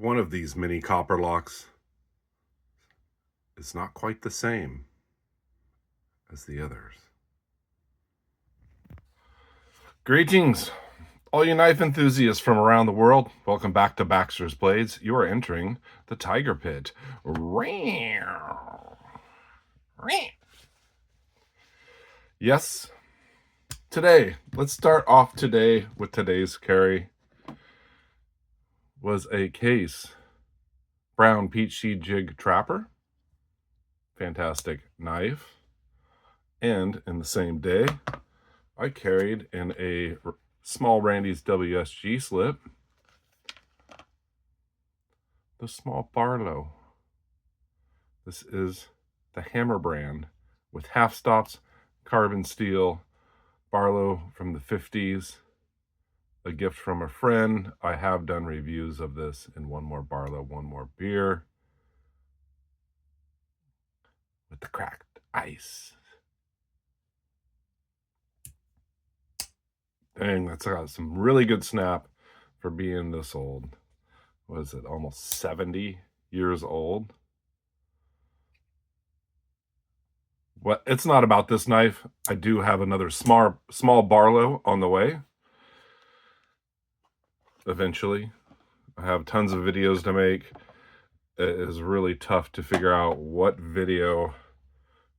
One of these mini Copperlocks is not quite the same as the others. Greetings, all you knife enthusiasts from around the world. Welcome back to Baxter's Blades. You are entering the Tiger Pit. Yes, today, let's start off today with today's carry. Was a Case Brown Peach Seed Jig Trapper. Fantastic knife. And in the same day, I carried in a small Randy's WSG slip the small Barlow. This is the Hammer brand with half stops, carbon steel, Barlow from the 50s. A gift from a friend. I have done reviews of this in One More Barlow, One More Beer with the cracked ice. Dang, that's got some really good snap for being this old. What is it, almost 70 years old? Well, it's not about this knife. I do have another small Barlow on the way. Eventually. I have tons of videos to make. It is really tough to figure out what video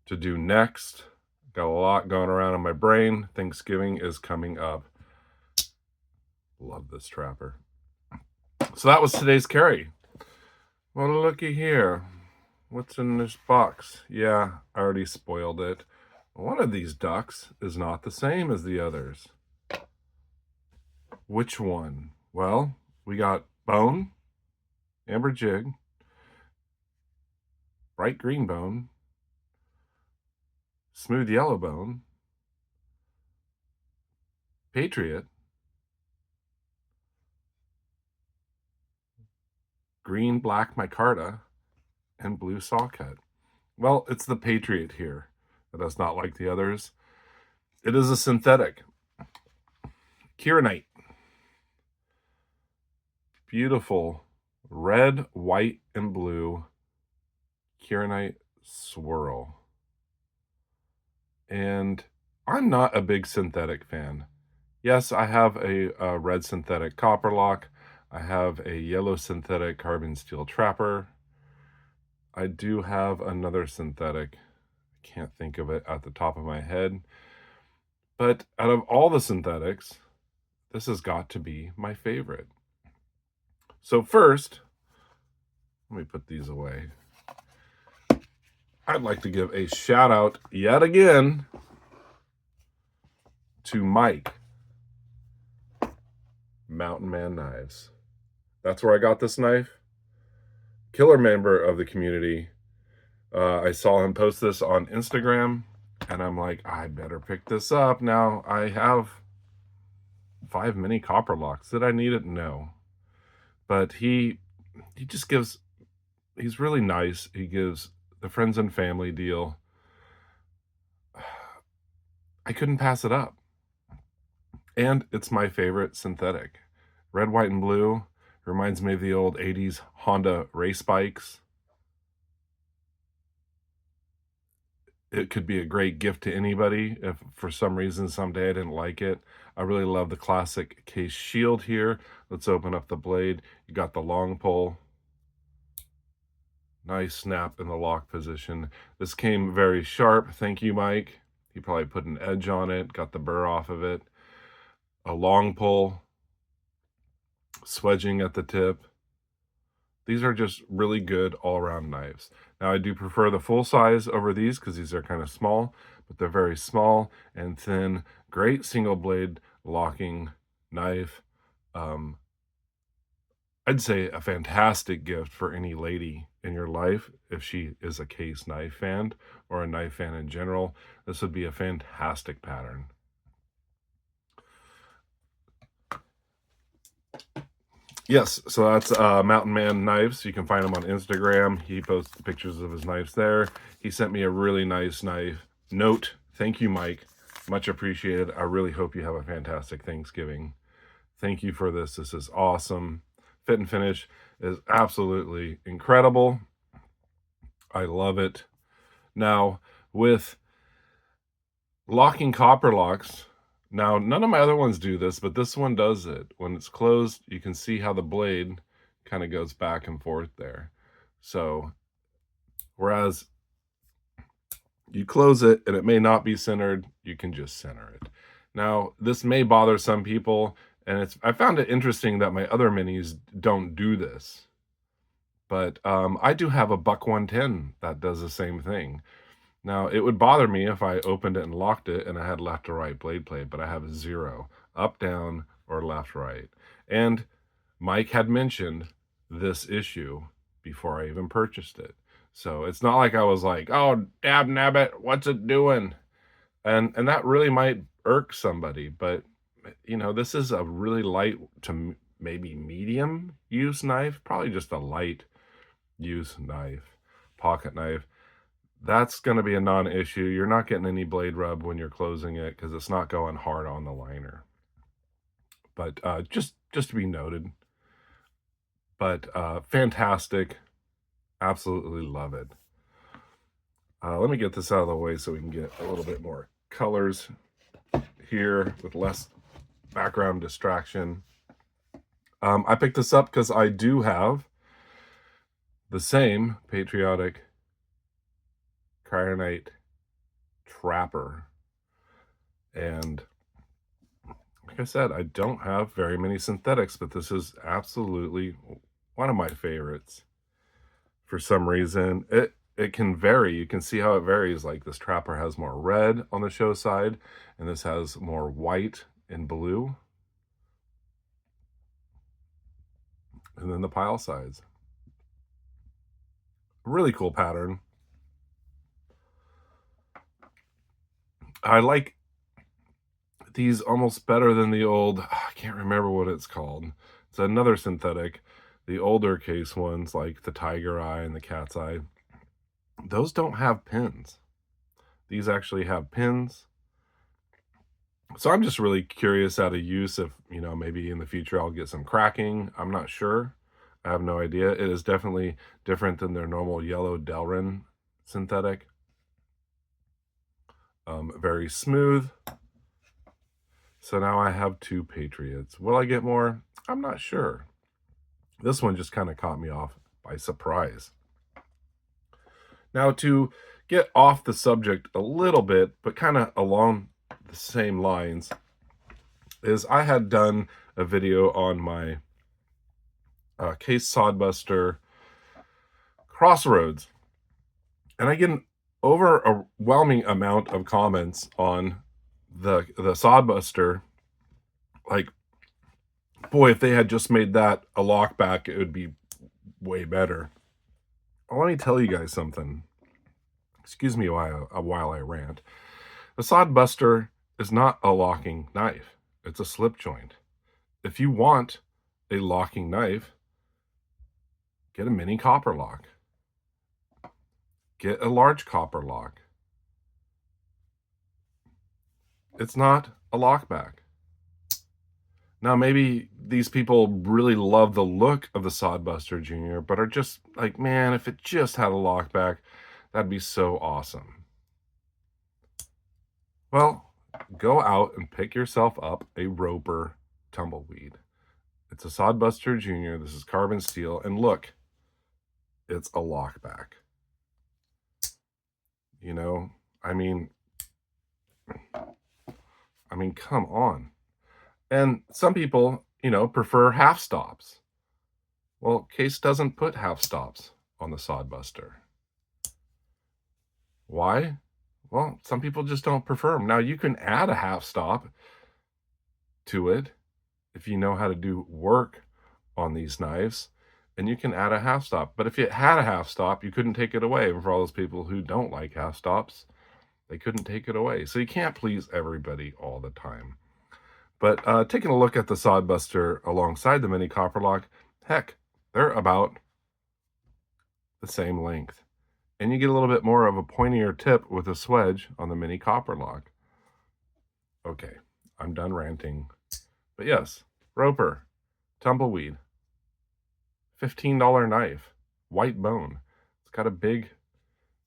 to do next. Got a lot going around in my brain. Thanksgiving is coming up. Love this trapper. So that was today's carry. Well, looky here. What's in this box? Yeah, I already spoiled it. One of these ducks is not the same as the others. Which one? Well, we got bone, amber jig, bright green bone, smooth yellow bone, Patriot, green black micarta, and blue saw cut. Well, it's the Patriot here that does not like the others. It is a synthetic. Kieranite. Beautiful red, white, and blue Kieranite swirl. And I'm not a big synthetic fan. Yes, I have a red synthetic Copperlock. I have a yellow synthetic carbon steel trapper. I do have another synthetic. I can't think of it at the top of my head. But out of all the synthetics, this has got to be my favorite. So first, let me put these away. I'd like to give a shout out yet again to Mike, Mountain Man Knives. That's where I got this knife. Killer member of the community. I saw him post this on Instagram, and I'm like, I better pick this up. Now, I have 5 mini Copperlocks. Did I need it? No. But he just gives, he's really nice. He gives the friends and family deal. I couldn't pass it up. And it's my favorite synthetic. Red, white, and blue. Reminds me of the old 80s Honda race bikes. It could be a great gift to anybody if for some reason someday I didn't like it. I really love the classic Case shield here. Let's open up the blade. You got the long pull. Nice snap in the lock position. This came very sharp. Thank you, Mike. He probably put an edge on it, got the burr off of it. A long pull. Swedging at the tip. These are just really good all-around knives. Now, I do prefer the full size over these because these are kind of small, but they're very small and thin. Great single blade locking knife. I'd say a fantastic gift for any lady in your life if she is a Case knife fan or a knife fan in general. This would be a fantastic pattern. Yes, so that's Mountain Man Knives. You can find him on Instagram. He posts pictures of his knives there. He sent me a really nice knife note. Thank you, Mike. Much appreciated. I really hope you have a fantastic Thanksgiving. Thank you for this. This is awesome. fit and finish is absolutely incredible. I love it. Now, with locking copper locks, now none of my other ones do this, but this one does it. When it's closed, you can see how the blade kind of goes back and forth there. So, whereas you close it and it may not be centered, you can just center it. Now, this may bother some people, and I found it interesting that my other minis don't do this. But I do have a Buck 110 that does the same thing. Now, it would bother me if I opened it and locked it and I had left or right blade play, but I have 0, up, down, or left, right. And Mike had mentioned this issue before I even purchased it. So it's not like I was like, oh, dab nabbit, what's it doing? And that really might irk somebody, but you know, this is a really light to maybe medium use knife, probably just a light use knife, pocket knife. That's going to be a non-issue. You're not getting any blade rub when you're closing it because it's not going hard on the liner. But just to be noted. But fantastic. Absolutely love it. Let me get this out of the way so we can get a little bit more colors here with less background distraction. I picked this up because I do have the same Patriotic Cryonite Trapper. And like I said, I don't have very many synthetics, but this is absolutely one of my favorites. For some reason, it can vary. You can see how it varies. Like this Trapper has more red on the show side, and this has more white and blue. And then the pile sides. Really cool pattern. I like these almost better than the old, I can't remember what it's called. It's another synthetic. The older case ones like the Tiger Eye and the Cat's Eye, those don't have pins. These actually have pins. So I'm just really curious out of use if, you know, maybe in the future I'll get some cracking. I'm not sure. I have no idea. It is definitely different than their normal yellow Delrin synthetic. Very smooth. So now I have 2 Patriots. Will I get more? I'm not sure. This one just kind of caught me off by surprise. Now, to get off the subject a little bit, but kind of along the same lines, is I had done a video on my Case Sodbuster Crossroads, and I get an overwhelming amount of comments on the Sodbuster, like, boy, if they had just made that a lockback, it would be way better. Well, let me tell you guys something. Excuse me while I rant. The Sodbuster is not a locking knife. It's a slip joint. If you want a locking knife, get a mini Copperlock. Get a large Copperlock. It's not a lockback. Now, maybe these people really love the look of the Sodbuster Jr., but are just like, man, if it just had a lockback, that'd be so awesome. Well, go out and pick yourself up a Roper Tumbleweed. It's a Sodbuster Jr. This is carbon steel, and look, it's a lockback. You know, I mean, come on. And some people, you know, prefer half stops. Well, Case doesn't put half stops on the Sodbuster. Why? Well, some people just don't prefer them. Now, you can add a half stop to it if you know how to do work on these knives, and you can add a half stop. But if it had a half stop, you couldn't take it away. And for all those people who don't like half stops, they couldn't take it away. So you can't please everybody all the time. But taking a look at the Sodbuster alongside the mini Copperlock, heck, they're about the same length. And you get a little bit more of a pointier tip with a swedge on the mini Copperlock. Okay, I'm done ranting. But yes, Roper, Tumbleweed, $15 knife, white bone. It's got a big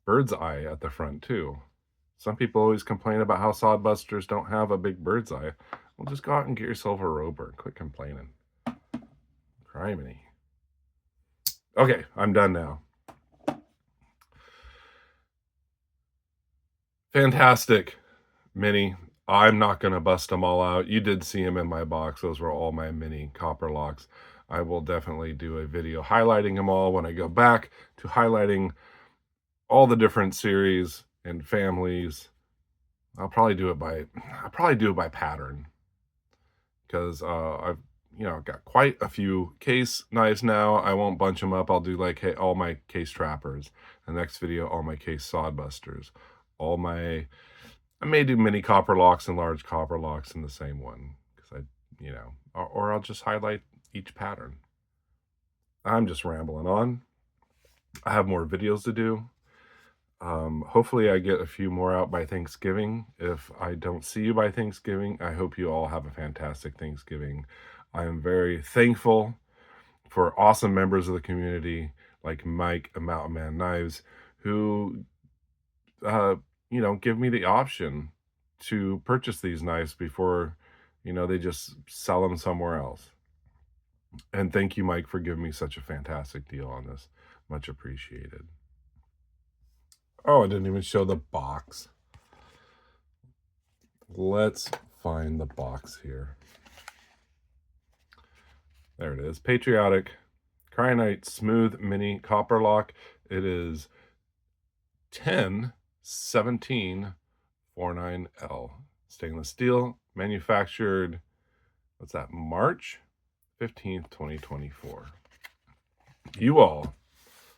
bird's eye at the front too. Some people always complain about how sawdbusters don't have a big bird's eye. Well, just go out and get yourself a roper and quit complaining. Criminy. Okay, I'm done now. Fantastic mini. I'm not going to bust them all out. You did see them in my box. Those were all my mini Copperlocks. I will definitely do a video highlighting them all when I go back to highlighting all the different series and families. I'll probably do it by pattern, because I've got quite a few case knives now. I won't bunch them up. I'll do like, hey, all my case trappers. The next video, all my case sawdbusters. I may do mini Copperlocks and large Copperlocks in the same one, because or I'll just highlight each pattern. I'm just rambling on. I have more videos to do. Hopefully I get a few more out by Thanksgiving. If I don't see you by Thanksgiving, I hope you all have a fantastic Thanksgiving. I am very thankful for awesome members of the community like Mike and Mountain Man Knives, who give me the option to purchase these knives before they just sell them somewhere else. And thank you, Mike, for giving me such a fantastic deal on this. Much appreciated. Oh, I didn't even show the box. Let's find the box here. There it is. Patriotic Kyanite Smooth Mini Copperlock. It is 10-17-49L. Stainless steel, manufactured, what's that, March 15th, 2024. You all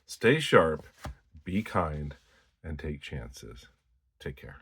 stay sharp, be kind, and take chances. Take care.